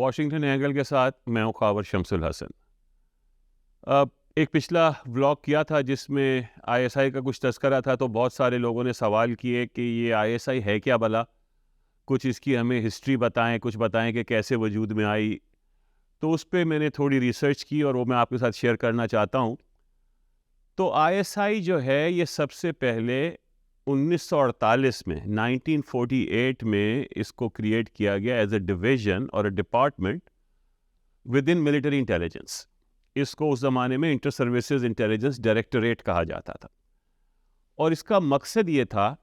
Washington angle کے ساتھ میں ہوں خاور شمس الحسن۔ ایک پچھلا ولاگ کیا تھا جس میں آئی ایس آئی کا کچھ تذکرہ تھا، تو بہت سارے لوگوں نے سوال کیے کہ یہ آئی ایس آئی ہے کیا بھلا، کچھ اس کی ہمیں ہسٹری بتائیں، کچھ بتائیں کہ کیسے وجود میں آئی۔ تو اس پہ میں نے تھوڑی ریسرچ کی اور وہ میں آپ کے ساتھ شیئر کرنا چاہتا ہوں۔ تو آئی ایس آئی جو ہے یہ سب سے پہلے 1948 میں 1948 میں اس کو کریٹ کیا گیا ایز اے ڈویژن اور a department within military intelligence. اس کو اس زمانے میں انٹر سروسز انٹیلیجنس ڈائریکٹوریٹ کہا جاتا تھا، اور اس کا مقصد یہ تھا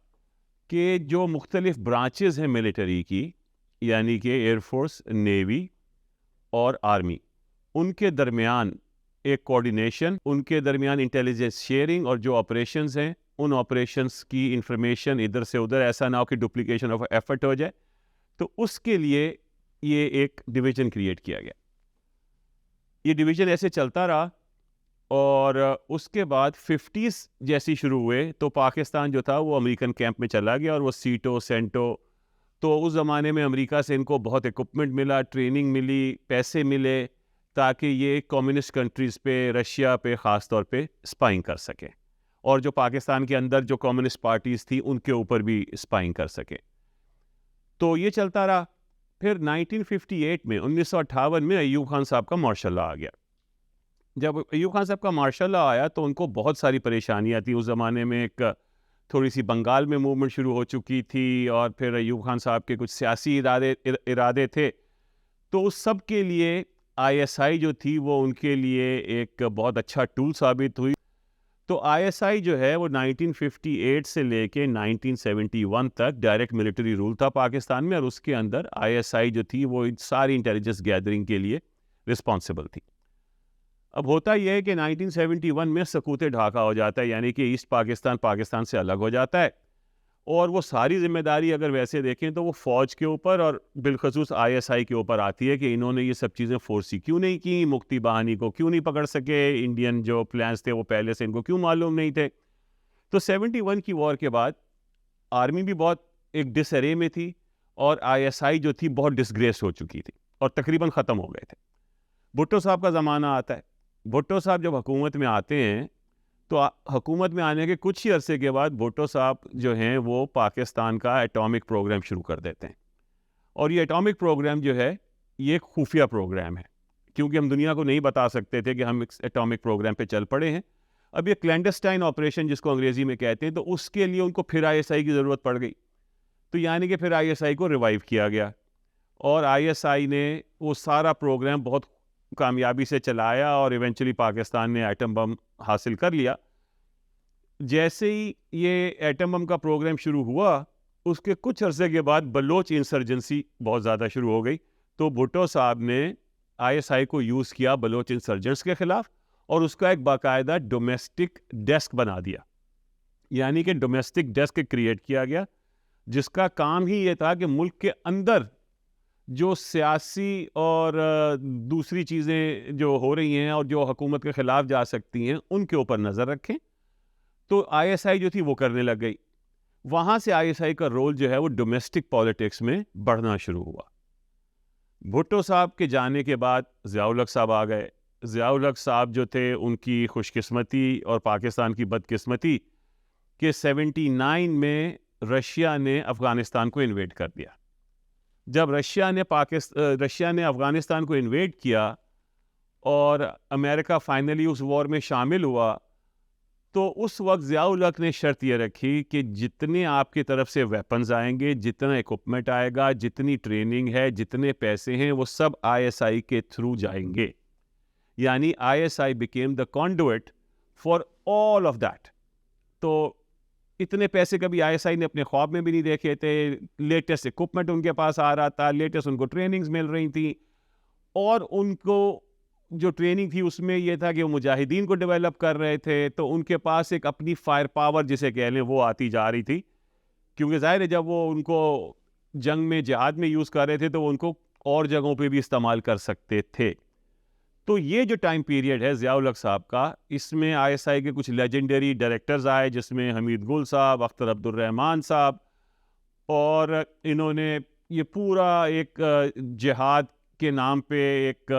کہ جو مختلف برانچز ہیں ملٹری کی، یعنی کہ ایئر فورس، نیوی اور آرمی، ان کے درمیان ایک کوارڈینیشن، ان کے درمیان انٹیلیجنس شیئرنگ، اور جو آپریشنز ہیں ان آپریشنز کی انفارمیشن ادھر سے ادھر ایسا نہ ہو کہ ڈپلیکیشن آف ایفرٹ ہو جائے، تو اس کے لیے یہ ایک ڈویژن کریٹ کیا گیا۔ یہ ڈویژن ایسے چلتا رہا، اور اس کے بعد 50s جیسی شروع ہوئے تو پاکستان جو تھا وہ امریکن کیمپ میں چلا گیا، اور وہ سیٹو سینٹو، تو اس زمانے میں امریکہ سے ان کو بہت اکوپمنٹ ملا، ٹریننگ ملی، پیسے ملے، تاکہ یہ کمیونسٹ کنٹریز پہ، رشیا پہ خاص طور پہ اسپائنگ کر سکیں، اور جو پاکستان کے اندر جو کمیونسٹ پارٹیز تھی ان کے اوپر بھی اسپائنگ کر سکیں۔ تو یہ چلتا رہا۔ پھر 1958 میں 1958 میں ایوب خان صاحب کا مارشل لاء آ گیا۔ جب ایوب خان صاحب کا مارشل لاء آیا تو ان کو بہت ساری پریشانیاں تھیں۔ اس زمانے میں ایک تھوڑی سی بنگال میں موومنٹ شروع ہو چکی تھی، اور پھر ایوب خان صاحب کے کچھ سیاسی ارادے تھے، تو اس سب کے لیے آئی ایس آئی جو تھی وہ ان کے لیے ایک بہت اچھا ٹول ثابت ہوئی۔ تو آئی ایس آئی جو ہے وہ 1958 سے لے کے 1971 تک ڈائریکٹ ملٹری رول تھا پاکستان میں، اور اس کے اندر آئی ایس آئی جو تھی وہ ساری انٹیلیجنس گیدرنگ کے لیے رسپانسبل تھی۔ اب ہوتا یہ ہے کہ 1971 میں سکوت ڈھاکہ ہو جاتا ہے، یعنی کہ ایسٹ پاکستان پاکستان سے الگ ہو جاتا ہے، اور وہ ساری ذمہ داری اگر ویسے دیکھیں تو وہ فوج کے اوپر اور بالخصوص آئی ایس آئی کے اوپر آتی ہے کہ انہوں نے یہ سب چیزیں فورسی کیوں نہیں کی، مکتی بہانی کو کیوں نہیں پکڑ سکے، انڈین جو پلانز تھے وہ پہلے سے ان کو کیوں معلوم نہیں تھے۔ تو 71 کی وار کے بعد آرمی بھی بہت ایک ڈس ارے میں تھی، اور آئی ایس آئی جو تھی بہت ڈسگریس ہو چکی تھی، اور تقریباً ختم ہو گئے تھے۔ بھٹو صاحب کا زمانہ آتا ہے۔ بھٹو صاحب جب حکومت میں آتے ہیں تو حکومت میں آنے کے کچھ ہی عرصے کے بعد بھٹو صاحب جو ہیں وہ پاکستان کا ایٹامک پروگرام شروع کر دیتے ہیں، اور یہ ایٹامک پروگرام جو ہے یہ ایک خفیہ پروگرام ہے، کیونکہ ہم دنیا کو نہیں بتا سکتے تھے کہ ہم ایٹامک پروگرام پہ چل پڑے ہیں۔ اب یہ کلینڈسٹائن آپریشن جس کو انگریزی میں کہتے ہیں، تو اس کے لیے ان کو پھر آئی ایس آئی کی ضرورت پڑ گئی، تو یعنی کہ پھر آئی ایس آئی کو ریوائیو کیا گیا، اور آئی ایس آئی نے وہ سارا پروگرام بہت کامیابی سے چلایا، اور ایونچولی پاکستان نے ایٹم بم حاصل کر لیا۔ جیسے ہی یہ ایٹم بم کا پروگرام شروع ہوا، اس کے کچھ عرصے کے بعد بلوچ انسرجنسی بہت زیادہ شروع ہو گئی، تو بھٹو صاحب نے آئی ایس آئی کو یوز کیا بلوچ انسرجنٹس کے خلاف، اور اس کا ایک باقاعدہ ڈومیسٹک ڈیسک بنا دیا، یعنی کہ ڈومیسٹک ڈیسک کریٹ کیا گیا، جس کا کام ہی یہ تھا کہ ملک کے اندر جو سیاسی اور دوسری چیزیں جو ہو رہی ہیں اور جو حکومت کے خلاف جا سکتی ہیں ان کے اوپر نظر رکھیں۔ تو آئی ایس آئی جو تھی وہ کرنے لگ گئی۔ وہاں سے آئی ایس آئی کا رول جو ہے وہ ڈومیسٹک پالیٹکس میں بڑھنا شروع ہوا۔ بھٹو صاحب کے جانے کے بعد ضیاء الحق صاحب آ گئے۔ ضیاء الحق صاحب جو تھے ان کی خوش قسمتی اور پاکستان کی بد قسمتی کہ 79 میں رشیا نے افغانستان کو انویڈ کر دیا۔ جب رشیا نے افغانستان کو انویڈ کیا اور امریکہ فائنلی اس وار میں شامل ہوا، تو اس وقت ضیاء الحق نے شرط یہ رکھی کہ جتنے آپ کی طرف سے ویپنز آئیں گے، جتنا اکوپمنٹ آئے گا، جتنی ٹریننگ ہے، جتنے پیسے ہیں، وہ سب آئی ایس آئی کے تھرو جائیں گے، یعنی I S I became the conduit for all of that. تو اتنے پیسے کبھی آئی ایس آئی نے اپنے خواب میں بھی نہیں دیکھے تھے، لیٹسٹ اکوپمنٹ ان کے پاس آ رہا تھا، لیٹسٹ ان کو ٹریننگز مل رہی تھیں، اور ان کو جو ٹریننگ تھی اس میں یہ تھا کہ وہ مجاہدین کو ڈیولپ کر رہے تھے، تو ان کے پاس ایک اپنی فائر پاور جسے کہہ لیں وہ آتی جا رہی تھی، کیونکہ ظاہر ہے جب وہ ان کو جنگ میں، جہاد میں یوز کر رہے تھے تو وہ ان کو اور جگہوں پہ بھی استعمال کر سکتے تھے۔ تو یہ جو ٹائم پیریڈ ہے ضیاء الحق صاحب کا، اس میں آئی ایس آئی کے کچھ لیجنڈری ڈائریکٹرز آئے، جس میں حمید گل صاحب، اختر عبد الرحمان صاحب، اور انہوں نے یہ پورا ایک جہاد کے نام پہ ایک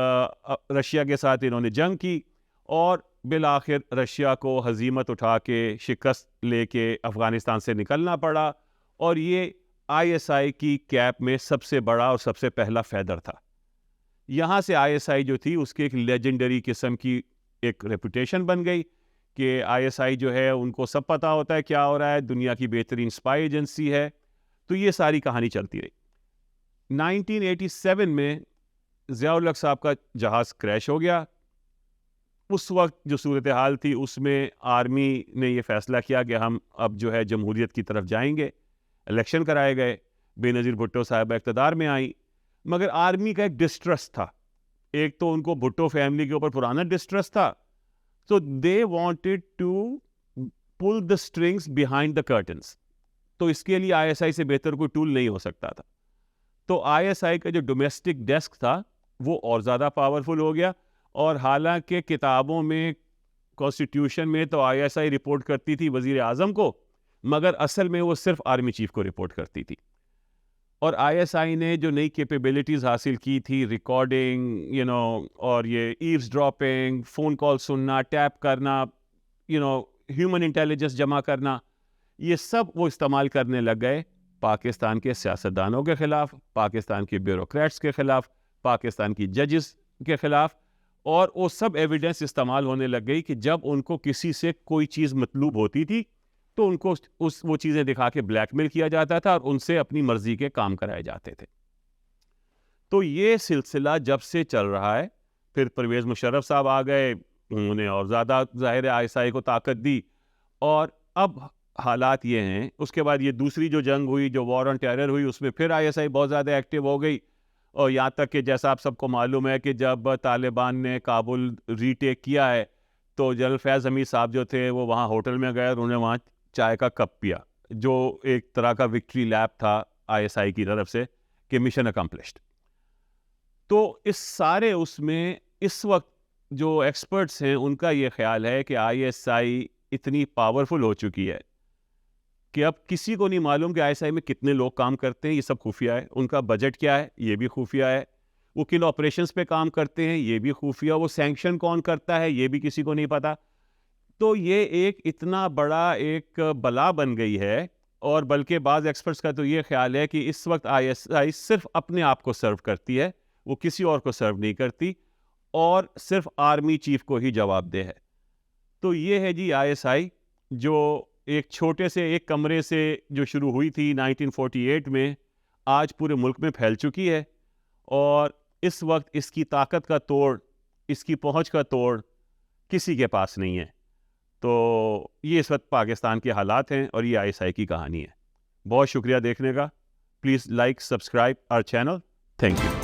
رشیا کے ساتھ انہوں نے جنگ کی اور بالآخر رشیا کو ہزیمت اٹھا کے شکست لے کے افغانستان سے نکلنا پڑا، اور یہ آئی ایس آئی کی کیپ میں سب سے بڑا اور سب سے پہلا فیدر تھا۔ یہاں سے آئی ایس آئی جو تھی اس کی ایک لیجنڈری قسم کی ایک ریپوٹیشن بن گئی کہ آئی ایس آئی جو ہے ان کو سب پتہ ہوتا ہے کیا ہو رہا ہے، دنیا کی بہترین اسپائی ایجنسی ہے۔ تو یہ ساری کہانی چلتی رہی۔ 1987 میں ضیاء الحق صاحب کا جہاز کریش ہو گیا۔ اس وقت جو صورتحال تھی اس میں آرمی نے یہ فیصلہ کیا کہ ہم اب جو ہے جمہوریت کی طرف جائیں گے، الیکشن کرائے گئے، بے نظیر بھٹو صاحبہ اقتدار میں آئیں، مگر آرمی کا ایک ڈسٹرسٹ تھا۔ ایک تو ان کو بھٹو فیملی کے اوپر پرانا ڈسٹرسٹ تھا، so they wanted to pull the strings behind the curtains۔ تو اس کے لیے آئی ایس آئی سے بہتر کوئی ٹول نہیں ہو سکتا تھا۔ تو آئی ایس آئی کا جو ڈومیسٹک ڈیسک تھا وہ اور زیادہ پاورفل ہو گیا، اور حالانکہ کتابوں میں کانسٹیٹیوشن میں تو آئی ایس آئی رپورٹ کرتی تھی وزیر اعظم کو، مگر اصل میں وہ صرف آرمی چیف کو رپورٹ کرتی تھی۔ اور آئی ایس آئی نے جو نئی کیپیبلٹیز حاصل کی تھی، ریکارڈنگ اور یہ ایوز ڈراپنگ، فون کال سننا، ٹیپ کرنا، ہیومن انٹیلیجنس جمع کرنا، یہ سب وہ استعمال کرنے لگ گئے پاکستان کے سیاستدانوں کے خلاف، پاکستان کے بیوروکریٹس کے خلاف، پاکستان کی ججز کے خلاف، اور وہ سب ایویڈنس استعمال ہونے لگ گئی کہ جب ان کو کسی سے کوئی چیز مطلوب ہوتی تھی تو ان کو وہ چیزیں دکھا کے بلیک میل کیا جاتا تھا اور ان سے اپنی مرضی کے کام کرائے جاتے تھے۔ تو یہ سلسلہ جب سے چل رہا ہے، پھر پرویز مشرف صاحب آ گئے، انہوں نے اور زیادہ ظاہر آئی ایس آئی کو طاقت دی، اور اب حالات یہ ہیں۔ اس کے بعد یہ دوسری جو جنگ ہوئی، جو وار آن ٹیرر ہوئی، اس میں پھر آئی ایس آئی بہت زیادہ ایکٹیو ہو گئی، اور یہاں تک کہ جیسا آپ سب کو معلوم ہے کہ جب طالبان نے کابل ری ٹیک کیا ہے تو جنرل فیض حمید صاحب جو تھے وہ وہاں ہوٹل میں گئے اور انہوں نے وہاں چائے کا کپ پیا، جو ایک طرح کا وکٹری لیپ تھا آئی ایس آئی کی طرف سے کہ مشن اکمپلشڈ۔ تو اس سارے اس میں اس وقت جو ایکسپرٹس ہیں ان کا یہ خیال ہے کہ آئی ایس آئی اتنی پاورفل ہو چکی ہے کہ اب کسی کو نہیں معلوم کہ آئی ایس آئی میں کتنے لوگ کام کرتے ہیں، یہ سب خفیہ ہے، ان کا بجٹ کیا ہے یہ بھی خفیہ ہے، وہ کن آپریشنز پہ کام کرتے ہیں یہ بھی خفیہ، وہ سینکشن کون کرتا ہے یہ بھی کسی کو نہیں پتا۔ تو یہ ایک اتنا بڑا ایک بلا بن گئی ہے، اور بلکہ بعض ایکسپرٹس کا تو یہ خیال ہے کہ اس وقت آئی ایس آئی صرف اپنے آپ کو سرو کرتی ہے، وہ کسی اور کو سرو نہیں کرتی، اور صرف آرمی چیف کو ہی جواب دہ ہے۔ تو یہ ہے جی آئی ایس آئی، جو ایک چھوٹے سے ایک کمرے سے جو شروع ہوئی تھی 1948 میں، آج پورے ملک میں پھیل چکی ہے، اور اس وقت اس کی طاقت کا توڑ، اس کی پہنچ کا توڑ کسی کے پاس نہیں ہے۔ تو یہ اس وقت پاکستان کے حالات ہیں، اور یہ آئی ایس آئی کی کہانی ہے۔ بہت شکریہ دیکھنے کا، please like subscribe our channel, thank you.